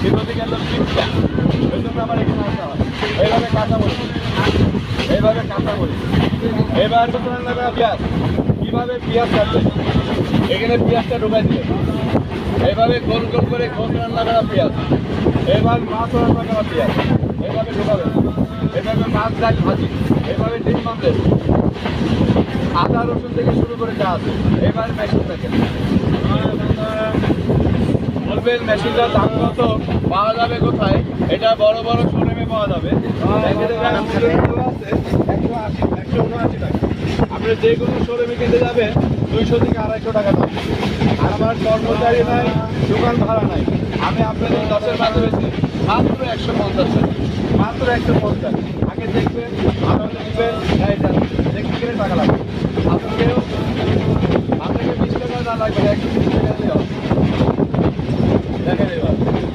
বিরোধী কেন্দ্র চিন্তা ওই জন্য আমার এখানে আসা হয়। এইভাবে কাঁচা মরিচ, এইভাবে কাঁচা মরিচ, এবার লাগবে পেঁয়াজ। কীভাবে পেঁয়াজ কাটবে, এখানে পেঁয়াজটা ঢুকাই দিলে এইভাবে গোল গোল করে গোল রান্না করা পেঁয়াজ, এবার মাছ রান্না করা পেঁয়াজ এইভাবে ঢুকাবে, এইভাবে মাছ ডাল ভাজি, এইভাবে ডিম মামলে আদা রসুন থেকে শুরু করে যা আছে এবার মেশিন দেখেন। বলবেন মেশিনটার দাম কত, পাওয়া যাবে কোথায়? এটা বড় বড় শোরুমে পাওয়া যাবে। 180, 179 টাকা। আপনি যে কোনো শোরুমে কিনতে যাবেন 200 থেকে 250 টাকা দাম। আর আমার কর্মচারী নাই, দোকান ভাড়া নাই, আমি আপনাদের 10-এর মাঝে বেশি মাত্র 150 টাকা, মাত্র 150। আগে দেখবেন, ভালো দেখবেন, দেখতে গেলে টাকা লাগবে। আপনাকে 20 টাকা না লাগবে,